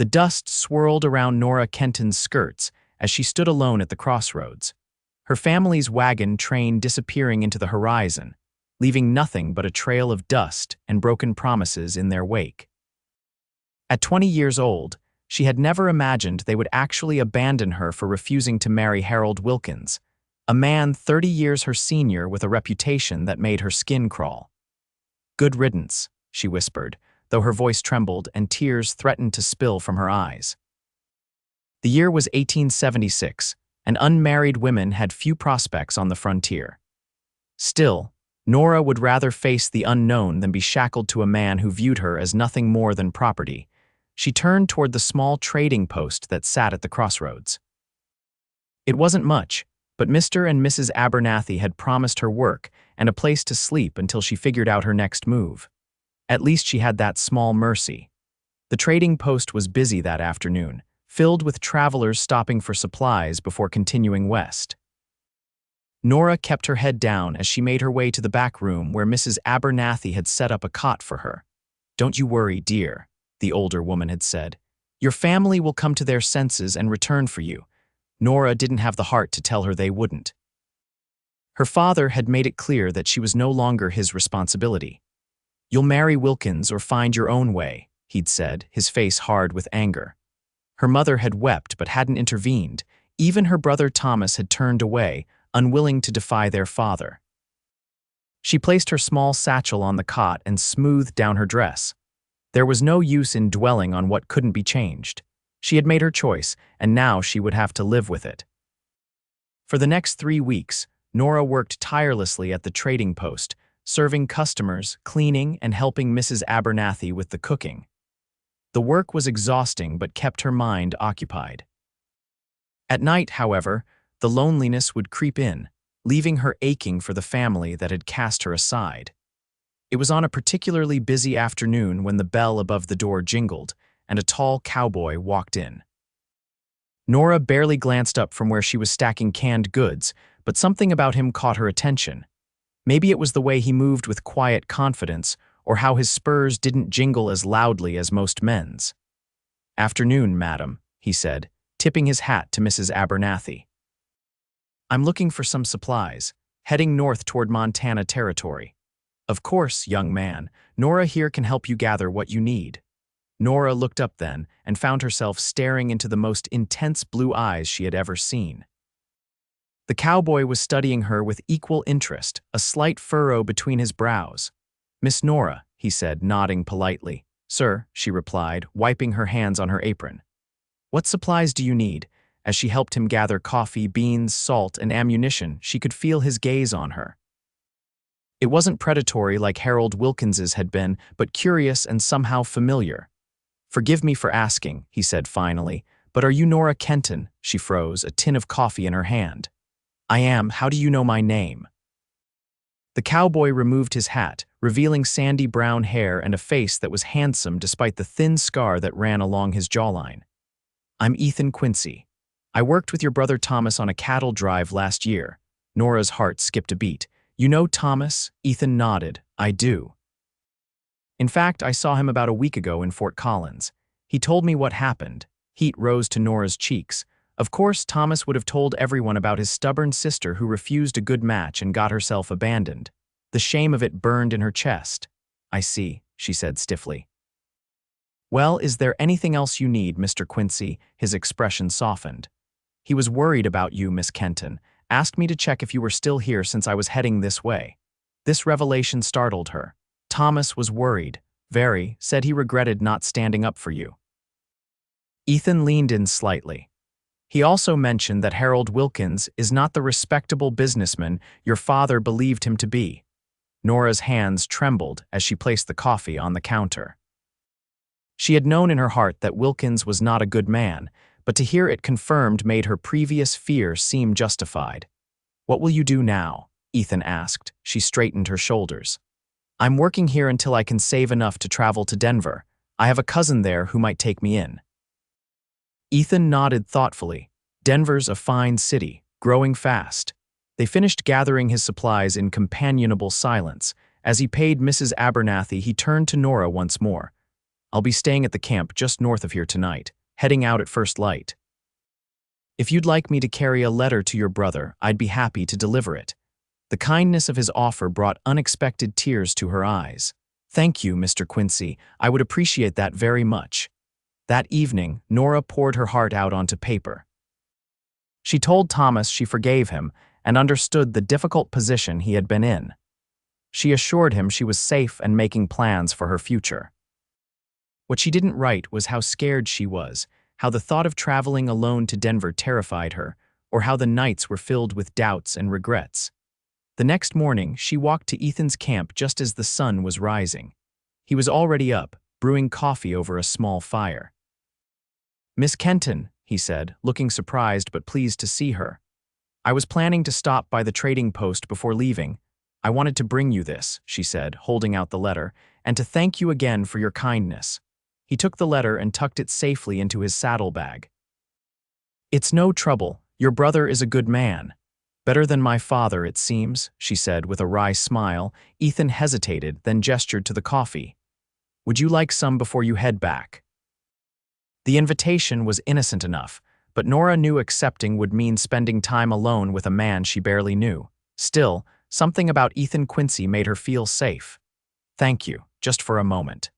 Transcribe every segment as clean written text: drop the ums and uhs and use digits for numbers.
The dust swirled around Nora Kenton's skirts as she stood alone at the crossroads, her family's wagon train disappearing into the horizon, leaving nothing but a trail of dust and broken promises in their wake. At 20 years old, she had never imagined they would actually abandon her for refusing to marry Harold Wilkins, a man 30 years her senior with a reputation that made her skin crawl. "Good riddance," she whispered, though her voice trembled and tears threatened to spill from her eyes. The year was 1876, and unmarried women had few prospects on the frontier. Still, Nora would rather face the unknown than be shackled to a man who viewed her as nothing more than property. She turned toward the small trading post that sat at the crossroads. It wasn't much, but Mr. and Mrs. Abernathy had promised her work and a place to sleep until she figured out her next move. At least she had that small mercy. The trading post was busy that afternoon, filled with travelers stopping for supplies before continuing west. Nora kept her head down as she made her way to the back room where Mrs. Abernathy had set up a cot for her. "Don't you worry, dear," the older woman had said. "Your family will come to their senses and return for you." Nora didn't have the heart to tell her they wouldn't. Her father had made it clear that she was no longer his responsibility. "You'll marry Wilkins or find your own way," he'd said, his face hard with anger. Her mother had wept but hadn't intervened. Even her brother Thomas had turned away, unwilling to defy their father. She placed her small satchel on the cot and smoothed down her dress. There was no use in dwelling on what couldn't be changed. She had made her choice, and now she would have to live with it. For the next 3 weeks, Nora worked tirelessly at the trading post, serving customers, cleaning, and helping Mrs. Abernathy with the cooking. The work was exhausting but kept her mind occupied. At night, however, the loneliness would creep in, leaving her aching for the family that had cast her aside. It was on a particularly busy afternoon when the bell above the door jingled, and a tall cowboy walked in. Nora barely glanced up from where she was stacking canned goods, but something about him caught her attention. Maybe it was the way he moved with quiet confidence, or how his spurs didn't jingle as loudly as most men's. "Afternoon, madam," he said, tipping his hat to Mrs. Abernathy. "I'm looking for some supplies, heading north toward Montana Territory." "Of course, young man. Nora here can help you gather what you need." Nora looked up then and found herself staring into the most intense blue eyes she had ever seen. The cowboy was studying her with equal interest, a slight furrow between his brows. "Miss Nora," he said, nodding politely. "Sir," she replied, wiping her hands on her apron. "What supplies do you need?" As she helped him gather coffee, beans, salt, and ammunition, she could feel his gaze on her. It wasn't predatory like Harold Wilkins's had been, but curious and somehow familiar. "Forgive me for asking," he said finally, "but are you Nora Kenton?" She froze, a tin of coffee in her hand. "I am. How do you know my name?" The cowboy removed his hat, revealing sandy brown hair and a face that was handsome despite the thin scar that ran along his jawline. "I'm Ethan Quincy. I worked with your brother Thomas on a cattle drive last year." Nora's heart skipped a beat. "You know Thomas?" Ethan nodded. "I do. In fact, I saw him about a week ago in Fort Collins. He told me what happened." Heat rose to Nora's cheeks. Of course, Thomas would have told everyone about his stubborn sister who refused a good match and got herself abandoned. The shame of it burned in her chest. "I see," she said stiffly. "Well, is there anything else you need, Mr. Quincy?" His expression softened. "He was worried about you, Miss Kenton. Asked me to check if you were still here since I was heading this way." This revelation startled her. Thomas was worried. Very, said he regretted not standing up for you. Ethan leaned in slightly. "He also mentioned that Harold Wilkins is not the respectable businessman your father believed him to be." Nora's hands trembled as she placed the coffee on the counter. She had known in her heart that Wilkins was not a good man, but to hear it confirmed made her previous fear seem justified. "What will you do now?" Ethan asked. She straightened her shoulders. "I'm working here until I can save enough to travel to Denver. I have a cousin there who might take me in." Ethan nodded thoughtfully. Denver's a fine city, growing fast. They finished gathering his supplies in companionable silence. As he paid Mrs. Abernathy, he turned to Nora once more. I'll be staying at the camp just north of here tonight, heading out at first light. If you'd like me to carry a letter to your brother, I'd be happy to deliver it." The kindness of his offer brought unexpected tears to her eyes. "Thank you, Mr. Quincy. I would appreciate that very much." That evening, Nora poured her heart out onto paper. She told Thomas she forgave him and understood the difficult position he had been in. She assured him she was safe and making plans for her future. What she didn't write was how scared she was, how the thought of traveling alone to Denver terrified her, or how the nights were filled with doubts and regrets. The next morning, she walked to Ethan's camp just as the sun was rising. He was already up, brewing coffee over a small fire. "Miss Kenton," he said, looking surprised but pleased to see her. "I was planning to stop by the trading post before leaving. I wanted to bring you this," she said, holding out the letter, "and to thank you again for your kindness." He took the letter and tucked it safely into his saddlebag. "It's no trouble. Your brother is a good man. Better than my father, it seems," she said with a wry smile. Ethan hesitated, then gestured to the coffee. "Would you like some before you head back?" The invitation was innocent enough, but Nora knew accepting would mean spending time alone with a man she barely knew. Still, something about Ethan Quincy made her feel safe. "Thank you, just for a moment."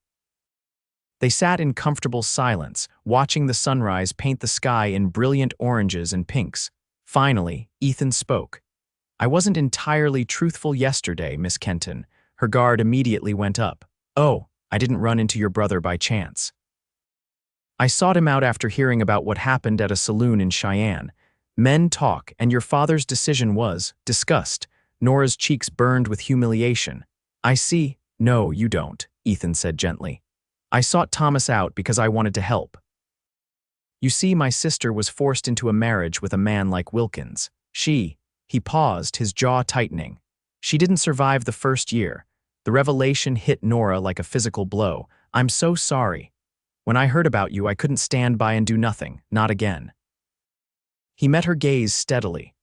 They sat in comfortable silence, watching the sunrise paint the sky in brilliant oranges and pinks. Finally, Ethan spoke. "I wasn't entirely truthful yesterday, Miss Kenton." Her guard immediately went up. "Oh, I didn't run into your brother by chance. I sought him out after hearing about what happened at a saloon in Cheyenne. Men talk, and your father's decision was disgust." Nora's cheeks burned with humiliation. "I see." "No, you don't," Ethan said gently. "I sought Thomas out because I wanted to help. You see, my sister was forced into a marriage with a man like Wilkins. He paused, his jaw tightening. She didn't survive the first year. The revelation hit Nora like a physical blow. I'm so sorry. When I heard about you, I couldn't stand by and do nothing, not again." He met her gaze steadily.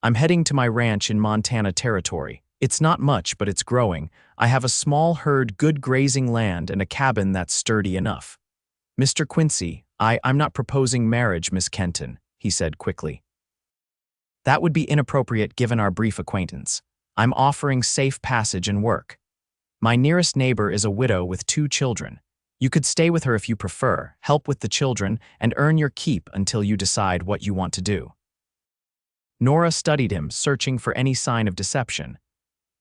"I'm heading to my ranch in Montana Territory. It's not much, but it's growing. I have a small herd, good grazing land, and a cabin that's sturdy enough. Mr. Quincy, I'm not proposing marriage, Miss Kenton," he said quickly. "That would be inappropriate given our brief acquaintance. I'm offering safe passage and work. My nearest neighbor is a widow with 2 children. You could stay with her if you prefer, help with the children, and earn your keep until you decide what you want to do." Nora studied him, searching for any sign of deception.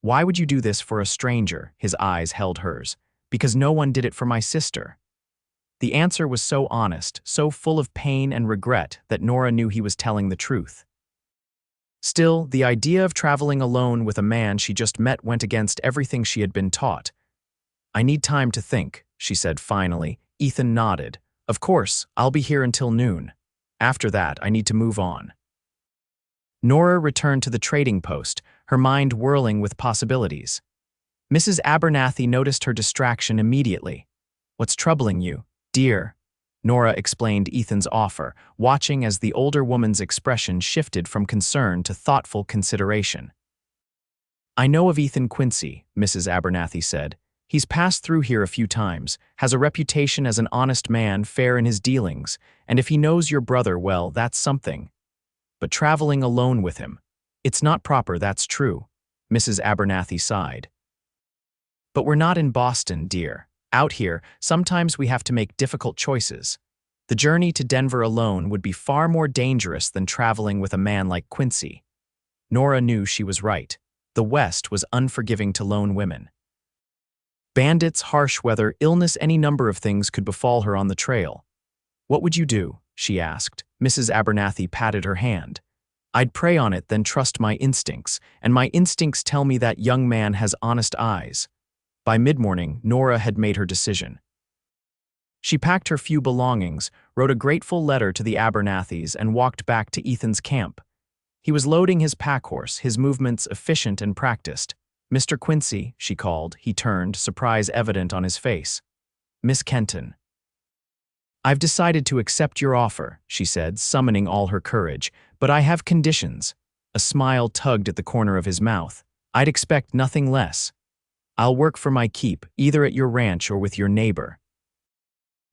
"Why would you do this for a stranger?" His eyes held hers. "Because no one did it for my sister." The answer was so honest, so full of pain and regret that Nora knew he was telling the truth. Still, the idea of traveling alone with a man she just met went against everything she had been taught. "I need time to think," she said finally. Ethan nodded. "Of course, I'll be here until noon. After that, I need to move on." Nora returned to the trading post, her mind whirling with possibilities. Mrs. Abernathy noticed her distraction immediately. "What's troubling you, dear?" Nora explained Ethan's offer, watching as the older woman's expression shifted from concern to thoughtful consideration. "I know of Ethan Quincy," Mrs. Abernathy said. "He's passed through here a few times, has a reputation as an honest man, fair in his dealings, and if he knows your brother well, that's something. But traveling alone with him, it's not proper, that's true," Mrs. Abernathy sighed. "But we're not in Boston, dear. Out here, sometimes we have to make difficult choices. The journey to Denver alone would be far more dangerous than traveling with a man like Quincy." Nora knew she was right. The West was unforgiving to lone women. Bandits, harsh weather, illness, any number of things could befall her on the trail. "What would you do?" she asked. Mrs. Abernathy patted her hand. "I'd pray on it, then trust my instincts, and my instincts tell me that young man has honest eyes." By mid-morning, Nora had made her decision. She packed her few belongings, wrote a grateful letter to the Abernathys, and walked back to Ethan's camp. He was loading his pack horse, his movements efficient and practiced. "Mr. Quincy," she called. He turned, surprise evident on his face. "Miss Kenton." "I've decided to accept your offer," she said, summoning all her courage, "but I have conditions." A smile tugged at the corner of his mouth. "I'd expect nothing less. I'll work for my keep, either at your ranch or with your neighbor."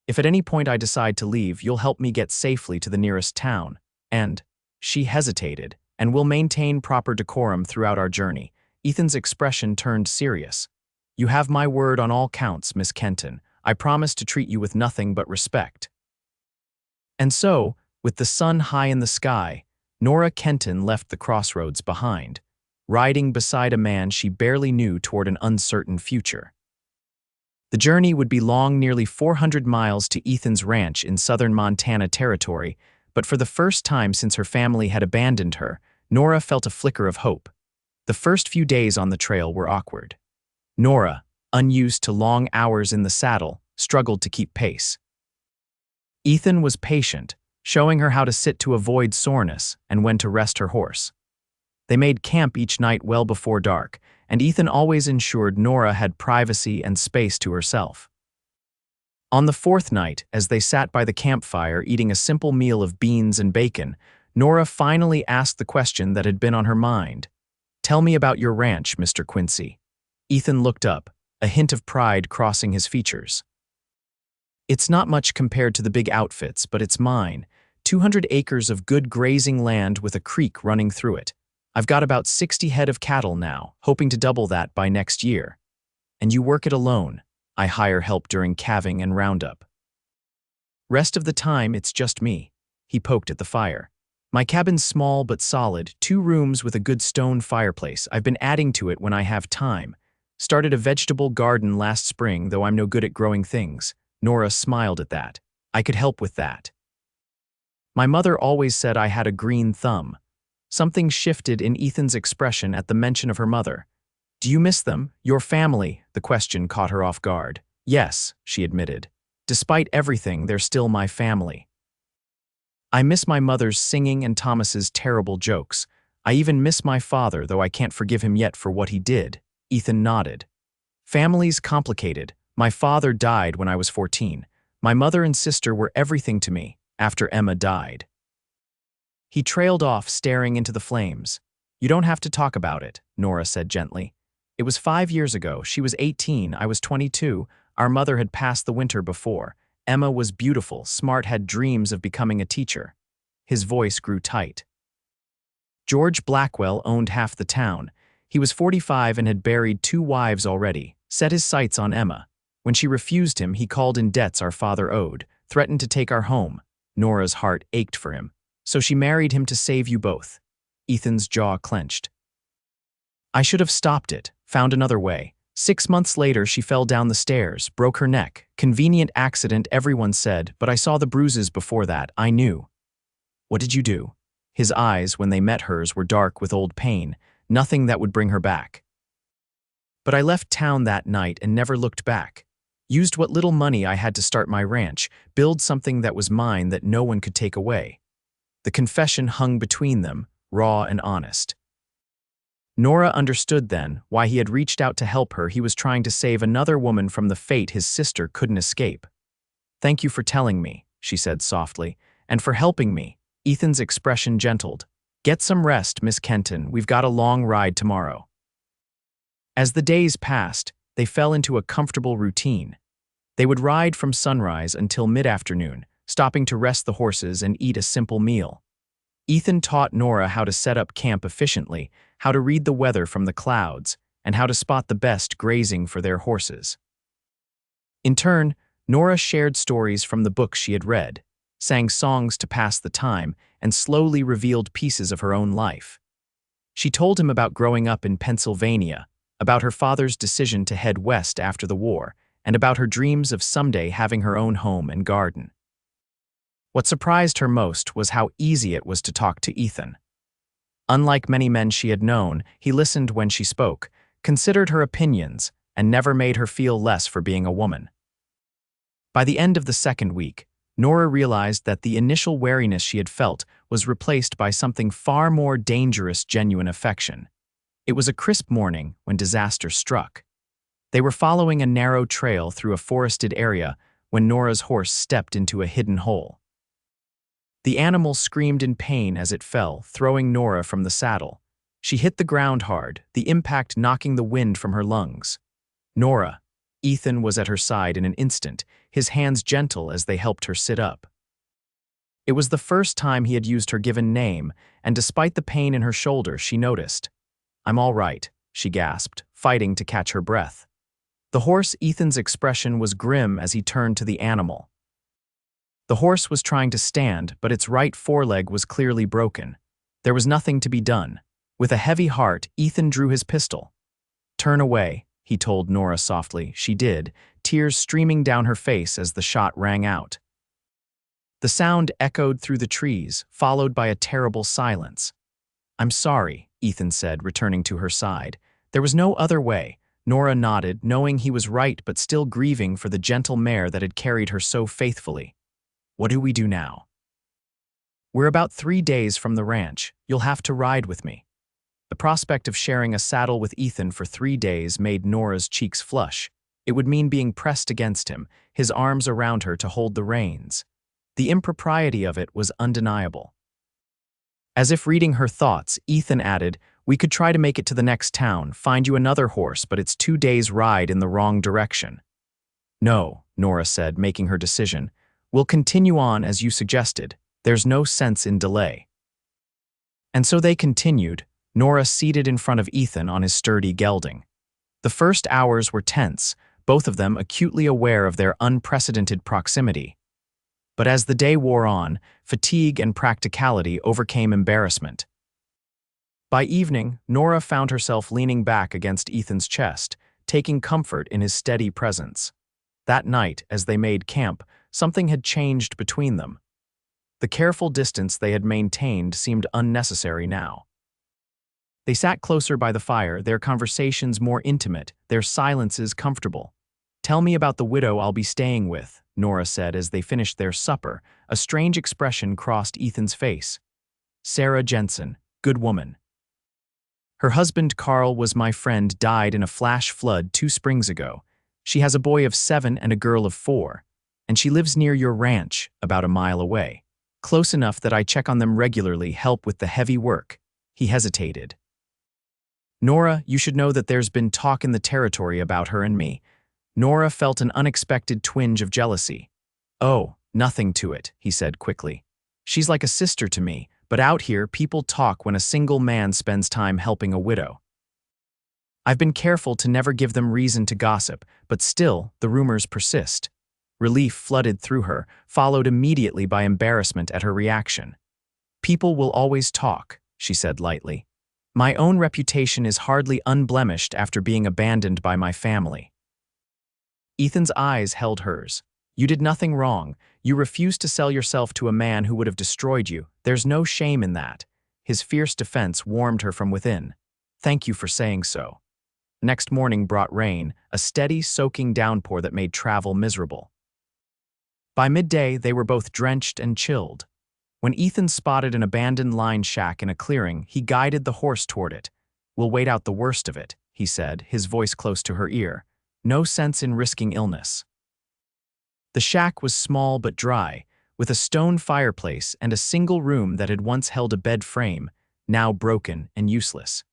If at any point I decide to leave, you'll help me get safely to the nearest town. And she hesitated, and will maintain proper decorum throughout our journey. Ethan's expression turned serious. You have my word on all counts, Miss Kenton. I promise to treat you with nothing but respect. And so, with the sun high in the sky, Nora Kenton left the crossroads behind, riding beside a man she barely knew toward an uncertain future. The journey would be long, nearly 400 miles to Ethan's ranch in southern Montana territory, but for the first time since her family had abandoned her, Nora felt a flicker of hope. The first few days on the trail were awkward. Nora, unused to long hours in the saddle, struggled to keep pace. Ethan was patient, showing her how to sit to avoid soreness and when to rest her horse. They made camp each night well before dark, and Ethan always ensured Nora had privacy and space to herself. On the fourth night, as they sat by the campfire eating a simple meal of beans and bacon, Nora finally asked the question that had been on her mind. "Tell me about your ranch, Mr. Quincy." Ethan looked up, a hint of pride crossing his features. "It's not much compared to the big outfits, but it's mine. 200 acres of good grazing land with a creek running through it. I've got about 60 head of cattle now, hoping to double that by next year. And you work it alone. I hire help during calving and roundup. Rest of the time, it's just me." He poked at the fire. "My cabin's small but solid, 2 rooms with a good stone fireplace. I've been adding to it when I have time. Started a vegetable garden last spring, though I'm no good at growing things." Nora smiled at that. "I could help with that. My mother always said I had a green thumb." Something shifted in Ethan's expression at the mention of her mother. "Do you miss them? Your family?" The question caught her off guard. "Yes," she admitted. "Despite everything, they're still my family. I miss my mother's singing and Thomas's terrible jokes. I even miss my father, though I can't forgive him yet for what he did." Ethan nodded. "Family's complicated. My father died when I was 14. My mother and sister were everything to me after Emma died." He trailed off, staring into the flames. "You don't have to talk about it," Nora said gently. "It was 5 years ago. She was 18, I was 22. Our mother had passed the winter before. Emma was beautiful, smart, had dreams of becoming a teacher." His voice grew tight. "George Blackwell owned half the town. He was 45 and had buried 2 wives already, set his sights on Emma. When she refused him, he called in debts our father owed, threatened to take our home." Nora's heart ached for him. "So she married him to save you both." Ethan's jaw clenched. "I should have stopped it, found another way. 6 months later, she fell down the stairs, broke her neck. Convenient accident, everyone said, but I saw the bruises before that. I knew." "What did you do?" His eyes, when they met hers, were dark with old pain. "Nothing that would bring her back. But I left town that night and never looked back. Used what little money I had to start my ranch, build something that was mine that no one could take away." The confession hung between them, raw and honest. Nora understood then why he had reached out to help her. He was trying to save another woman from the fate his sister couldn't escape. "Thank you for telling me," she said softly, "and for helping me." Ethan's expression gentled. "Get some rest, Miss Kenton. We've got a long ride tomorrow." As the days passed, they fell into a comfortable routine. They would ride from sunrise until mid-afternoon, stopping to rest the horses and eat a simple meal. Ethan taught Nora how to set up camp efficiently, how to read the weather from the clouds, and how to spot the best grazing for their horses. In turn, Nora shared stories from the books she had read, sang songs to pass the time, and slowly revealed pieces of her own life. She told him about growing up in Pennsylvania, about her father's decision to head west after the war, and about her dreams of someday having her own home and garden. What surprised her most was how easy it was to talk to Ethan. Unlike many men she had known, he listened when she spoke, considered her opinions, and never made her feel less for being a woman. By the end of the second week, Nora realized that the initial wariness she had felt was replaced by something far more dangerous: genuine affection. It was a crisp morning when disaster struck. They were following a narrow trail through a forested area when Nora's horse stepped into a hidden hole. The animal screamed in pain as it fell, throwing Nora from the saddle. She hit the ground hard, the impact knocking the wind from her lungs. "Nora." Ethan was at her side in an instant, his hands gentle as they helped her sit up. It was the first time he had used her given name, and despite the pain in her shoulder, she noticed. "I'm all right," she gasped, fighting to catch her breath. The horse Ethan's expression was grim as he turned to the animal. The horse was trying to stand, but its right foreleg was clearly broken. There was nothing to be done. With a heavy heart, Ethan drew his pistol. "Turn away," he told Nora softly. She did, tears streaming down her face as the shot rang out. The sound echoed through the trees, followed by a terrible silence. "I'm sorry," Ethan said, returning to her side. There was no other way. Nora nodded, knowing he was right but still grieving for the gentle mare that had carried her so faithfully. "What do we do now?" "We're about 3 days from the ranch. You'll have to ride with me." The prospect of sharing a saddle with Ethan for 3 days made Nora's cheeks flush. It would mean being pressed against him, his arms around her to hold the reins. The impropriety of it was undeniable. As if reading her thoughts, Ethan added, "We could try to make it to the next town, find you another horse, but it's 2 days' ride in the wrong direction." "No," Nora said, making her decision. "We'll continue on as you suggested. There's no sense in delay." And so they continued, Nora seated in front of Ethan on his sturdy gelding. The first hours were tense, both of them acutely aware of their unprecedented proximity. But as the day wore on, fatigue and practicality overcame embarrassment. By evening, Nora found herself leaning back against Ethan's chest, taking comfort in his steady presence. That night, as they made camp, something had changed between them. The careful distance they had maintained seemed unnecessary now. They sat closer by the fire, their conversations more intimate, their silences comfortable. "Tell me about the widow I'll be staying with," Nora said as they finished their supper. A strange expression crossed Ethan's face. "Sarah Jensen, good woman. Her husband Carl was my friend, died in a flash flood 2 springs ago. She has a boy of 7 and a girl of 4, and she lives near your ranch, about a mile away. Close enough that I check on them regularly, help with the heavy work." He hesitated. "Nora, you should know that there's been talk in the territory about her and me." Nora felt an unexpected twinge of jealousy. "Oh, nothing to it," he said quickly. "She's like a sister to me, but out here people talk when a single man spends time helping a widow. I've been careful to never give them reason to gossip, but still, the rumors persist." Relief flooded through her, followed immediately by embarrassment at her reaction. "People will always talk," she said lightly. "My own reputation is hardly unblemished after being abandoned by my family." Ethan's eyes held hers. "You did nothing wrong. You refused to sell yourself to a man who would have destroyed you. There's no shame in that." His fierce defense warmed her from within. "Thank you for saying so." Next morning brought rain, a steady, soaking downpour that made travel miserable. By midday, they were both drenched and chilled. When Ethan spotted an abandoned line shack in a clearing, he guided the horse toward it. "We'll wait out the worst of it," he said, his voice close to her ear. "No sense in risking illness." The shack was small but dry, with a stone fireplace and a single room that had once held a bed frame, now broken and useless.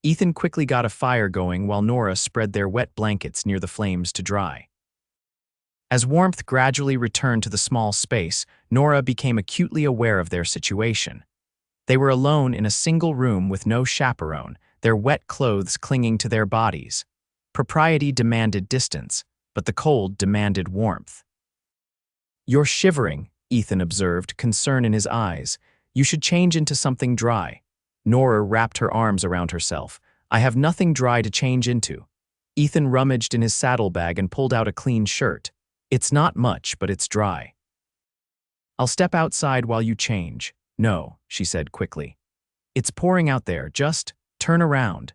Ethan quickly got a fire going while Nora spread their wet blankets near the flames to dry. As warmth gradually returned to the small space, Nora became acutely aware of their situation. They were alone in a single room with no chaperone, their wet clothes clinging to their bodies. Propriety demanded distance, but the cold demanded warmth. "You're shivering," Ethan observed, concern in his eyes. "You should change into something dry." Nora wrapped her arms around herself. "I have nothing dry to change into." Ethan rummaged in his saddlebag and pulled out a clean shirt. "It's not much, but it's dry." "I'll step outside while you change." "No," she said quickly. "It's pouring out there, just turn around."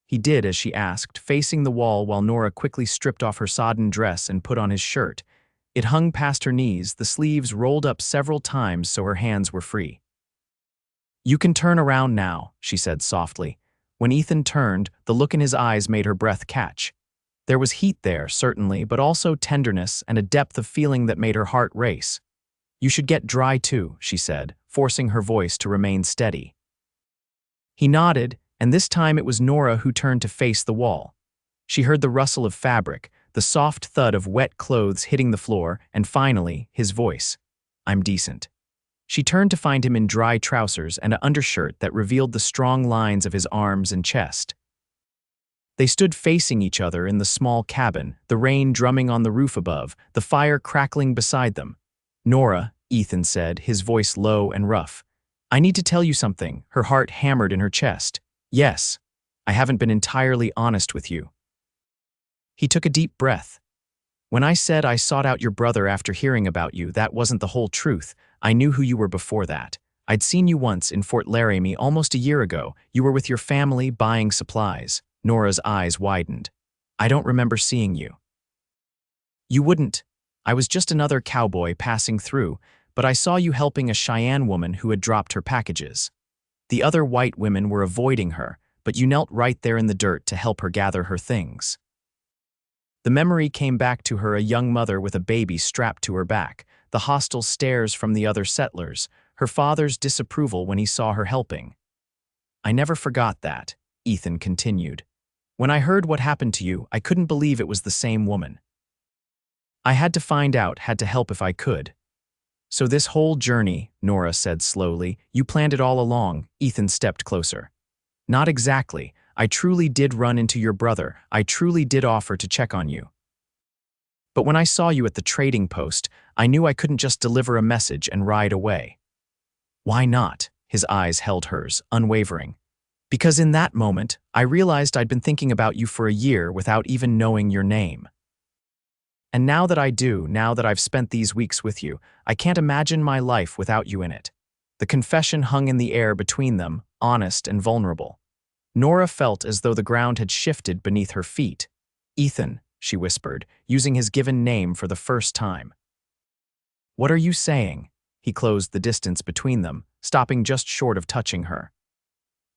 He did as she asked, facing the wall while Nora quickly stripped off her sodden dress and put on his shirt. It hung past her knees, the sleeves rolled up several times so her hands were free. "You can turn around now," she said softly. When Ethan turned, the look in his eyes made her breath catch. There was heat there, certainly, but also tenderness and a depth of feeling that made her heart race. "You should get dry too," she said, forcing her voice to remain steady. He nodded, and this time it was Nora who turned to face the wall. She heard the rustle of fabric, the soft thud of wet clothes hitting the floor, and finally, his voice. "I'm decent." She turned to find him in dry trousers and an undershirt that revealed the strong lines of his arms and chest. They stood facing each other in the small cabin, the rain drumming on the roof above, the fire crackling beside them. "Nora," Ethan said, his voice low and rough. "I need to tell you something," her heart hammered in her chest. "Yes, I haven't been entirely honest with you." He took a deep breath. "When I said I sought out your brother after hearing about you, that wasn't the whole truth. I knew who you were before that. I'd seen you once in Fort Laramie almost a year ago. You were with your family buying supplies." Nora's eyes widened. "I don't remember seeing you." "You wouldn't. I was just another cowboy passing through, but I saw you helping a Cheyenne woman who had dropped her packages. The other white women were avoiding her, but you knelt right there in the dirt to help her gather her things." The memory came back to her, a young mother with a baby strapped to her back, the hostile stares from the other settlers, her father's disapproval when he saw her helping. "I never forgot that," Ethan continued. "When I heard what happened to you, I couldn't believe it was the same woman. I had to find out, had to help if I could." "So this whole journey," Nora said slowly, "you planned it all along." Ethan stepped closer. "Not exactly. I truly did run into your brother. I truly did offer to check on you. But when I saw you at the trading post, I knew I couldn't just deliver a message and ride away." "Why not?" His eyes held hers, unwavering. "Because in that moment, I realized I'd been thinking about you for a year without even knowing your name. And now that I do, now that I've spent these weeks with you, I can't imagine my life without you in it." The confession hung in the air between them, honest and vulnerable. Nora felt as though the ground had shifted beneath her feet. "Ethan," she whispered, using his given name for the first time. "What are you saying?" He closed the distance between them, stopping just short of touching her.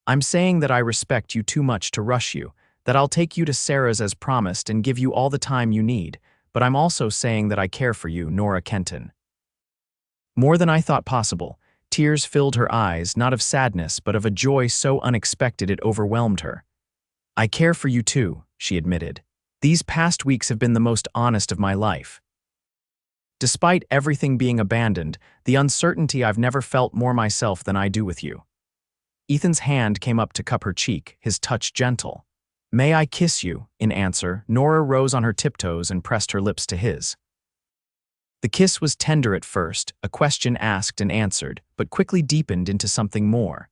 "I'm saying that I respect you too much to rush you, that I'll take you to Sarah's as promised and give you all the time you need, but I'm also saying that I care for you, Nora Kenton." More than I thought possible. Tears filled her eyes, not of sadness, but of a joy so unexpected it overwhelmed her. "I care for you too," she admitted. "These past weeks have been the most honest of my life. Despite everything being abandoned, the uncertainty, I've never felt more myself than I do with you." Ethan's hand came up to cup her cheek, his touch gentle. "May I kiss you?" In answer, Nora rose on her tiptoes and pressed her lips to his. The kiss was tender at first, a question asked and answered, but quickly deepened into something more.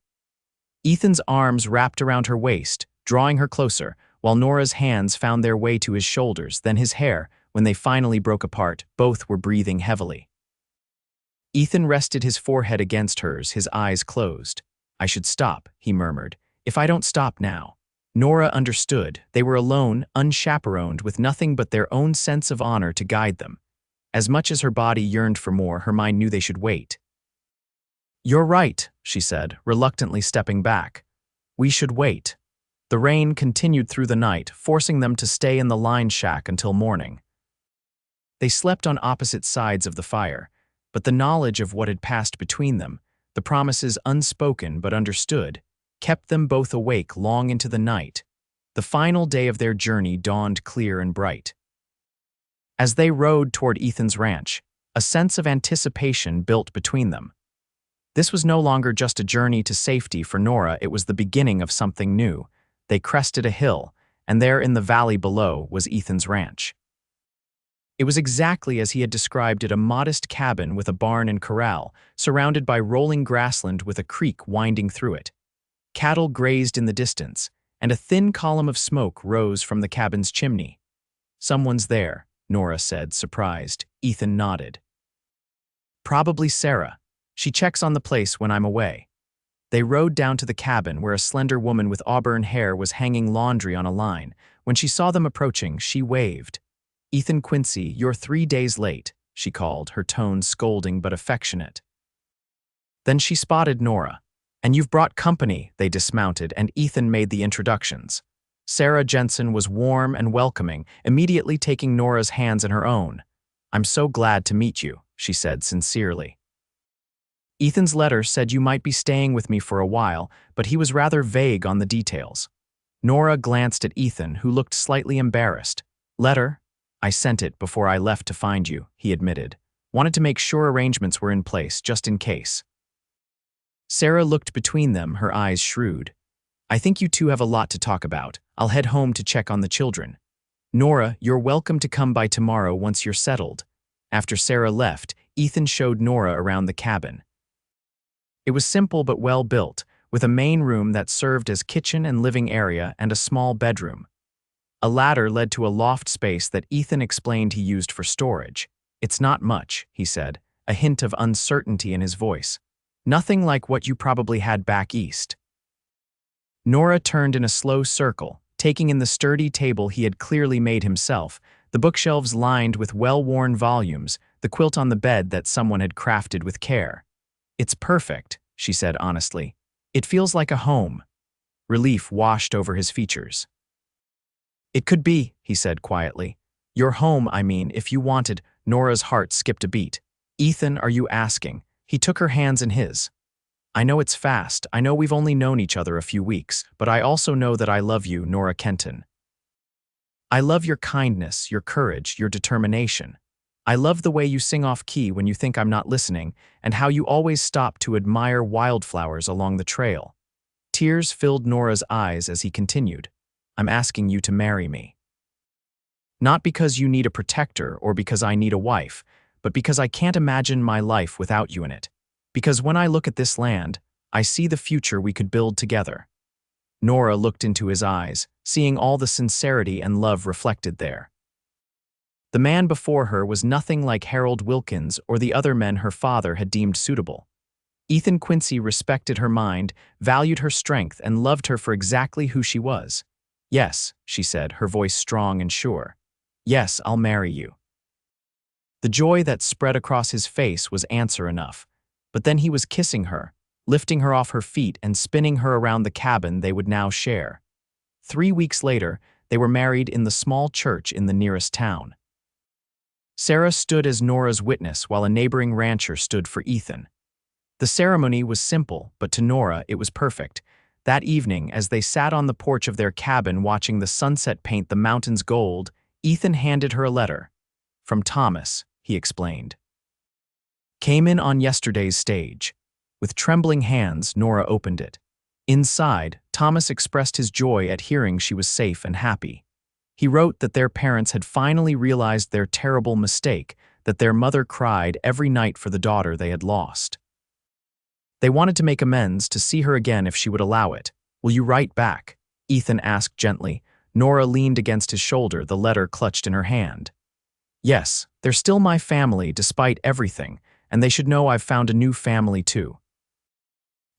Ethan's arms wrapped around her waist, drawing her closer, while Nora's hands found their way to his shoulders, then his hair. When they finally broke apart, both were breathing heavily. Ethan rested his forehead against hers, his eyes closed. "I should stop," he murmured. "If I don't stop now." Nora understood. They were alone, unchaperoned, with nothing but their own sense of honor to guide them. As much as her body yearned for more, her mind knew they should wait. "You're right," she said, reluctantly stepping back. "We should wait." The rain continued through the night, forcing them to stay in the line shack until morning. They slept on opposite sides of the fire, but the knowledge of what had passed between them, the promises unspoken but understood, kept them both awake long into the night. The final day of their journey dawned clear and bright. As they rode toward Ethan's ranch, a sense of anticipation built between them. This was no longer just a journey to safety for Nora, it was the beginning of something new. They crested a hill, and there in the valley below was Ethan's ranch. It was exactly as he had described it, a modest cabin with a barn and corral, surrounded by rolling grassland with a creek winding through it. Cattle grazed in the distance, and a thin column of smoke rose from the cabin's chimney. "Someone's there," Nora said, surprised. Ethan nodded. "Probably Sarah. She checks on the place when I'm away." They rode down to the cabin where a slender woman with auburn hair was hanging laundry on a line. When she saw them approaching, she waved. "Ethan Quincy, you're 3 days late," she called, her tone scolding but affectionate. Then she spotted Nora. "And you've brought company." They dismounted, and Ethan made the introductions. Sarah Jensen was warm and welcoming, immediately taking Nora's hands in her own. "I'm so glad to meet you," she said sincerely. "Ethan's letter said you might be staying with me for a while, but he was rather vague on the details." Nora glanced at Ethan, who looked slightly embarrassed. "Letter? I sent it before I left to find you, he admitted. Wanted to make sure arrangements were in place, just in case. Sarah looked between them, her eyes shrewd. I think you two have a lot to talk about. I'll head home to check on the children. Nora, you're welcome to come by tomorrow once you're settled. After Sarah left, Ethan showed Nora around the cabin. It was simple but well built, with a main room that served as kitchen and living area and a small bedroom. A ladder led to a loft space that Ethan explained he used for storage. It's not much, he said, a hint of uncertainty in his voice. Nothing like what you probably had back east. Nora turned in a slow circle, taking in the sturdy table he had clearly made himself, the bookshelves lined with well-worn volumes, the quilt on the bed that someone had crafted with care. It's perfect, she said honestly. It feels like a home. Relief washed over his features. It could be, he said quietly. Your home, I mean, if you wanted. Nora's heart skipped a beat. Ethan, are you asking? He took her hands in his. I know it's fast. I know we've only known each other a few weeks, but I also know that I love you, Nora Kenton. I love your kindness, your courage, your determination. I love the way you sing off-key when you think I'm not listening, and how you always stop to admire wildflowers along the trail. Tears filled Nora's eyes as he continued. I'm asking you to marry me. Not because you need a protector or because I need a wife, but because I can't imagine my life without you in it. Because when I look at this land, I see the future we could build together. Nora looked into his eyes, seeing all the sincerity and love reflected there. The man before her was nothing like Harold Wilkins or the other men her father had deemed suitable. Ethan Quincy respected her mind, valued her strength, and loved her for exactly who she was. Yes, she said, her voice strong and sure. Yes, I'll marry you. The joy that spread across his face was answer enough. But then he was kissing her, lifting her off her feet and spinning her around the cabin they would now share. 3 weeks later, they were married in the small church in the nearest town. Sarah stood as Nora's witness while a neighboring rancher stood for Ethan. The ceremony was simple, but to Nora it was perfect. That evening, as they sat on the porch of their cabin watching the sunset paint the mountains gold, Ethan handed her a letter. From Thomas, he explained. Came in on yesterday's stage. With trembling hands, Nora opened it. Inside, Thomas expressed his joy at hearing she was safe and happy. He wrote that their parents had finally realized their terrible mistake, that their mother cried every night for the daughter they had lost. They wanted to make amends, to see her again if she would allow it. Will you write back? Ethan asked gently. Nora leaned against his shoulder, the letter clutched in her hand. Yes, they're still my family despite everything, and they should know I've found a new family too.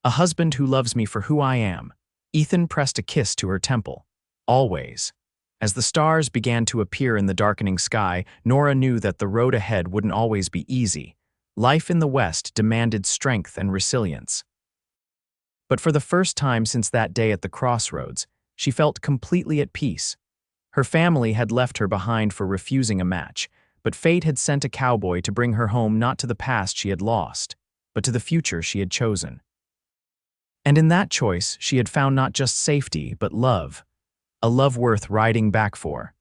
A husband who loves me for who I am. Ethan pressed a kiss to her temple. Always. As the stars began to appear in the darkening sky, Nora knew that the road ahead wouldn't always be easy. Life in the West demanded strength and resilience. But for the first time since that day at the crossroads, she felt completely at peace. Her family had left her behind for refusing a match, but fate had sent a cowboy to bring her home not to the past she had lost, but to the future she had chosen. And in that choice, she had found not just safety, but love. A love worth riding back for.